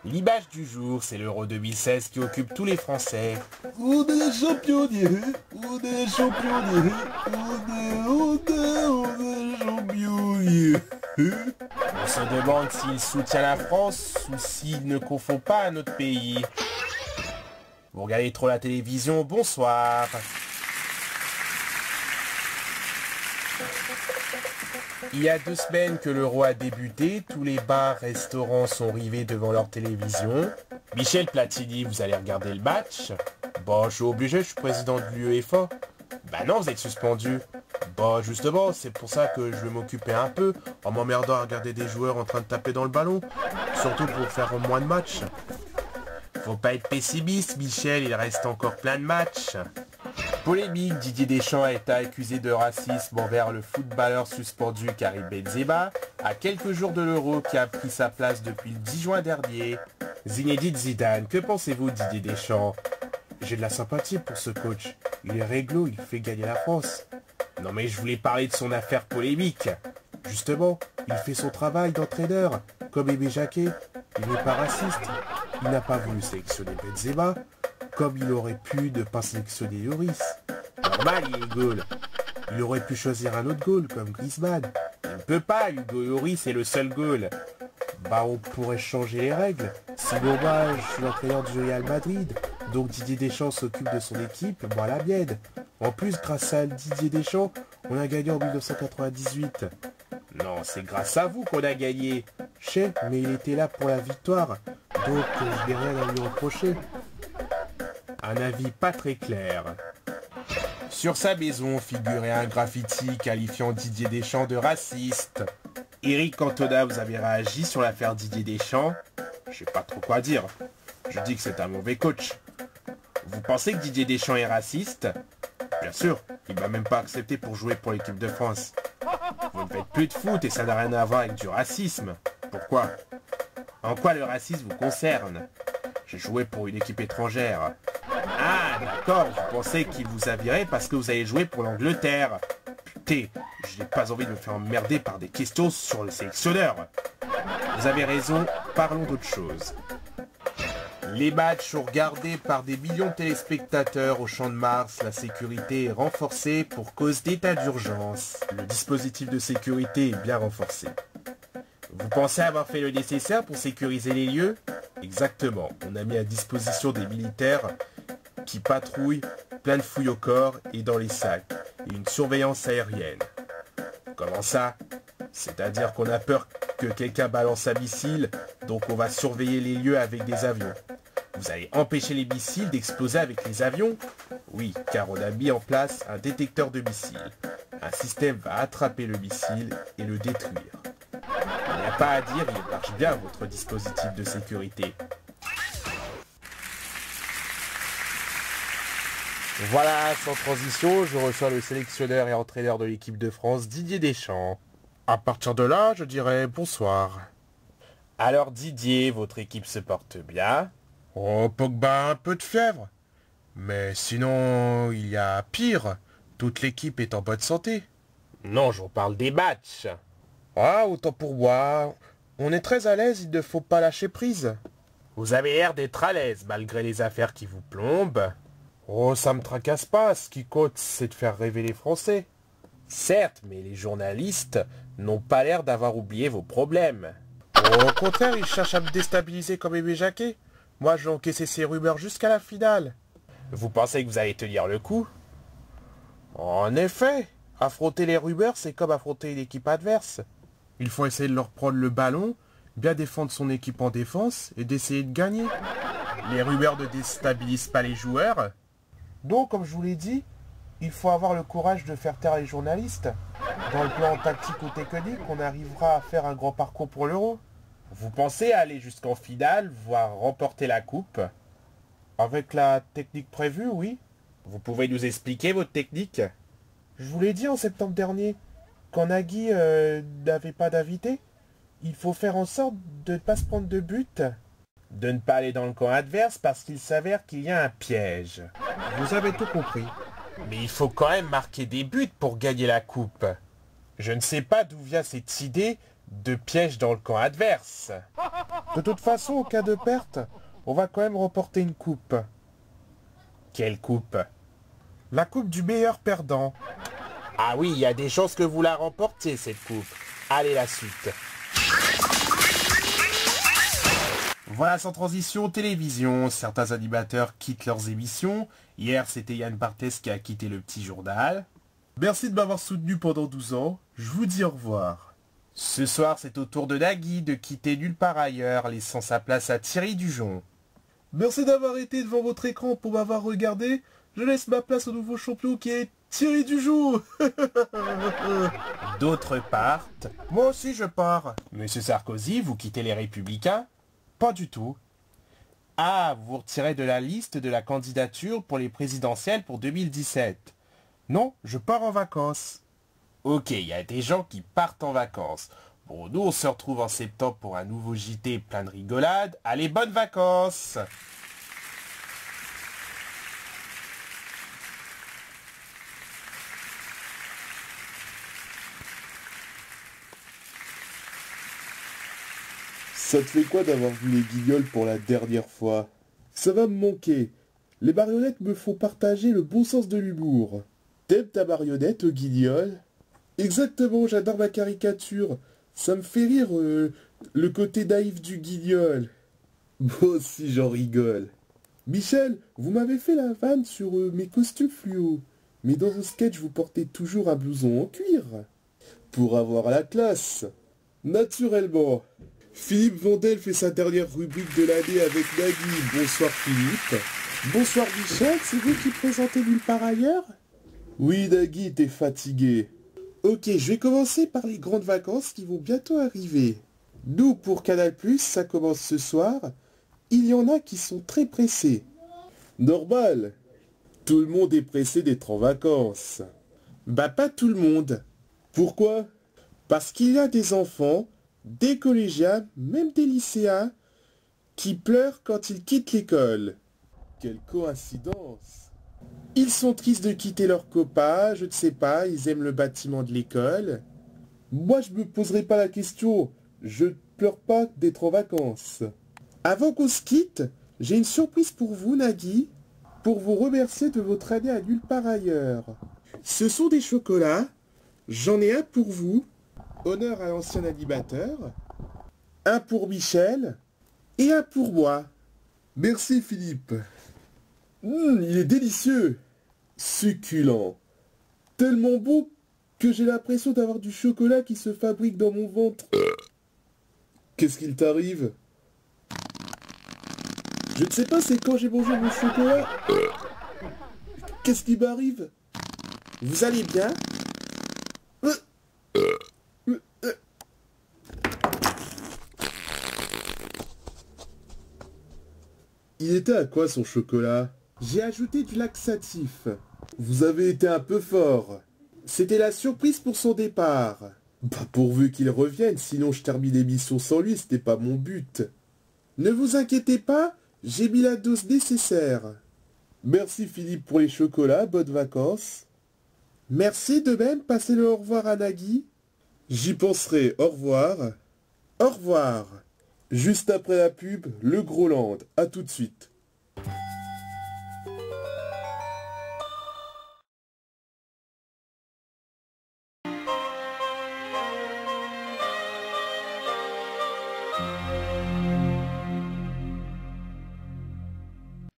L'image du jour, c'est l'Euro 2016 qui occupe tous les Français. On est champion d'Europe, on est champion d'Europe, on est champion d'Europe. On se demande s'il soutient la France ou s'il ne confond pas à notre pays. Vous regardez trop la télévision, bonsoir. Il y a 2 semaines que l'Euro a débuté, tous les bars, restaurants sont rivés devant leur télévision. Michel Platini, vous allez regarder le match? Bon, je suis obligé, je suis président de l'UEFA. Bah non, vous êtes suspendu. Bah justement, c'est pour ça que je vais m'occuper un peu, en m'emmerdant à regarder des joueurs en train de taper dans le ballon. Surtout pour faire moins de matchs. Faut pas être pessimiste, Michel, il reste encore plein de matchs. Polémique, Didier Deschamps a été accusé de racisme envers le footballeur suspendu Karim Benzema, à quelques jours de l'Euro qui a pris sa place depuis le 10 juin dernier. Zinedine Zidane, que pensez-vous de Didier Deschamps? J'ai de la sympathie pour ce coach. Il est réglo, il fait gagner la France. Non mais je voulais parler de son affaire polémique. Justement, il fait son travail d'entraîneur, comme Aimé Jacquet. Il n'est pas raciste. Il n'a pas voulu sélectionner Benzema, comme il aurait pu ne pas sélectionner Lloris. Normal, il est goal. Il aurait pu choisir un autre goal, comme Griezmann. Il ne peut pas, Hugo Lloris est le seul goal. Bah on pourrait changer les règles. Sinon bah, je suis l'entraîneur du Real Madrid, donc Didier Deschamps s'occupe de son équipe, moi la mienne. En plus, grâce à Didier Deschamps, on a gagné en 1998. Non, c'est grâce à vous qu'on a gagné. Je sais, mais il était là pour la victoire, donc je n'ai rien à lui reprocher. Un avis pas très clair. Sur sa maison figurait un graffiti qualifiant Didier Deschamps de raciste. Eric Cantona, vous avez réagi sur l'affaire Didier Deschamps? Je sais pas trop quoi dire. Je dis que c'est un mauvais coach. Vous pensez que Didier Deschamps est raciste? Bien sûr, il m'a même pas accepté pour jouer pour l'équipe de France. Vous ne faites plus de foot et ça n'a rien à voir avec du racisme. Pourquoi? En quoi le racisme vous concerne? J'ai joué pour une équipe étrangère. Ah, d'accord, vous pensez qu'il vous a viré parce que vous avez joué pour l'Angleterre. Putain, je n'ai pas envie de me faire emmerder par des questions sur le sélectionneur. Vous avez raison, parlons d'autre chose. Les matchs sont regardés par des millions de téléspectateurs au Champ de Mars. La sécurité est renforcée pour cause d'état d'urgence. Le dispositif de sécurité est bien renforcé. Vous pensez avoir fait le nécessaire pour sécuriser les lieux? Exactement, on a mis à disposition des militaires qui patrouillent, plein de fouilles au corps et dans les sacs, et une surveillance aérienne. Comment ça? C'est-à-dire qu'on a peur que quelqu'un balance un missile, donc on va surveiller les lieux avec des avions. Vous allez empêcher les missiles d'exploser avec les avions? Oui, car on a mis en place un détecteur de missiles. Un système va attraper le missile et le détruire. Il n'y a pas à dire, il marche bien votre dispositif de sécurité. Voilà, sans transition, je reçois le sélectionneur et entraîneur de l'équipe de France, Didier Deschamps. À partir de là, je dirais bonsoir. Alors Didier, votre équipe se porte bien? Oh, Pogba a un peu de fièvre. Mais sinon, il y a pire. Toute l'équipe est en bonne santé. Non, je vous parle des matchs. Ah, autant pour moi. On est très à l'aise, il ne faut pas lâcher prise. Vous avez l'air d'être à l'aise, malgré les affaires qui vous plombent. Oh, ça me tracasse pas, ce qui compte, c'est de faire rêver les Français. Certes, mais les journalistes n'ont pas l'air d'avoir oublié vos problèmes. Oh, au contraire, ils cherchent à me déstabiliser comme Aimé Jacquet. Moi, je vais encaisser ces rumeurs jusqu'à la finale. Vous pensez que vous allez tenir le coup? En effet, affronter les rumeurs, c'est comme affronter une équipe adverse. Il faut essayer de leur prendre le ballon, bien défendre son équipe en défense et d'essayer de gagner. Les rumeurs ne déstabilisent pas les joueurs. Donc, comme je vous l'ai dit, il faut avoir le courage de faire taire les journalistes. Dans le plan tactique ou technique, on arrivera à faire un grand parcours pour l'Euro. Vous pensez aller jusqu'en finale, voire remporter la coupe? Avec la technique prévue, oui. Vous pouvez nous expliquer votre technique? Je vous l'ai dit en septembre dernier, quand Nagui n'avait pas d'invité, Il faut faire en sorte de ne pas se prendre de but. De ne pas aller dans le camp adverse parce qu'il s'avère qu'il y a un piège. Vous avez tout compris. Mais il faut quand même marquer des buts pour gagner la coupe. Je ne sais pas d'où vient cette idée de piège dans le camp adverse. De toute façon, au cas de perte, on va quand même remporter une coupe. Quelle coupe? La coupe du meilleur perdant. Ah oui, il y a des chances que vous la remportiez, cette coupe. Allez, la suite. Voilà, sans transition, télévision. Certains animateurs quittent leurs émissions. Hier, c'était Yann Barthès qui a quitté le petit journal. Merci de m'avoir soutenu pendant 12 ans. Je vous dis au revoir. Ce soir, c'est au tour de Nagui de quitter nulle part ailleurs, laissant sa place à Thierry Dujon. Merci d'avoir été devant votre écran pour m'avoir regardé. Je laisse ma place au nouveau champion qui est Thierry Dujon. D'autres partent. Moi aussi je pars. Monsieur Sarkozy, vous quittez les Républicains? Pas du tout. Ah, vous vous retirez de la liste de la candidature pour les présidentielles pour 2017. Non, je pars en vacances. Ok, il y a des gens qui partent en vacances. Bon, nous on se retrouve en septembre pour un nouveau JT plein de rigolades. Allez, bonnes vacances! Ça te fait quoi d'avoir vu les guignols pour la dernière fois? Ça va me manquer. Les marionnettes me font partager le bon sens de l'humour. T'aimes ta marionnette, guignol? Exactement, j'adore ma caricature. Ça me fait rire, le côté naïf du guignol. Moi aussi, j'en rigole. Michel, vous m'avez fait la vanne sur mes costumes fluo. Mais dans vos sketchs, vous portez toujours un blouson en cuir. Pour avoir la classe. Naturellement. Philippe Vandel fait sa dernière rubrique de l'année avec Nagui. Bonsoir Philippe. Bonsoir Michel, c'est vous qui présentez nulle part ailleurs? Oui Nagui, t'es fatigué. Ok, je vais commencer par les grandes vacances qui vont bientôt arriver. Nous, pour Canal+, ça commence ce soir. Il y en a qui sont très pressés. Normal. Tout le monde est pressé d'être en vacances. Bah pas tout le monde. Pourquoi? Parce qu'il y a des enfants, des collégiens, même des lycéens, qui pleurent quand ils quittent l'école. Quelle coïncidence! Ils sont tristes de quitter leurs copains, je ne sais pas, ils aiment le bâtiment de l'école. Moi, je me poserai pas la question, je ne pleure pas d'être en vacances. Avant qu'on se quitte, j'ai une surprise pour vous, Nagui, pour vous remercier de votre année à nulle part ailleurs. Ce sont des chocolats, j'en ai un pour vous, honneur à l'ancien animateur, un pour Michel et un pour moi. Merci Philippe. Il est délicieux. Succulent. Tellement bon que j'ai l'impression d'avoir du chocolat qui se fabrique dans mon ventre. Qu'est-ce qu'il t'arrive? Je ne sais pas, c'est quand j'ai mangé mon chocolat. Qu'est-ce qui m'arrive? Vous allez bien? Il était à quoi son chocolat? J'ai ajouté du laxatif. Vous avez été un peu fort. C'était la surprise pour son départ. Bah pourvu qu'il revienne, sinon je termine l'émission sans lui, c'était pas mon but. Ne vous inquiétez pas, j'ai mis la dose nécessaire. Merci Philippe pour les chocolats, bonnes vacances. Merci de même, passez le au revoir à Nagui. J'y penserai, au revoir. Au revoir. Juste après la pub, le Groland. À tout de suite.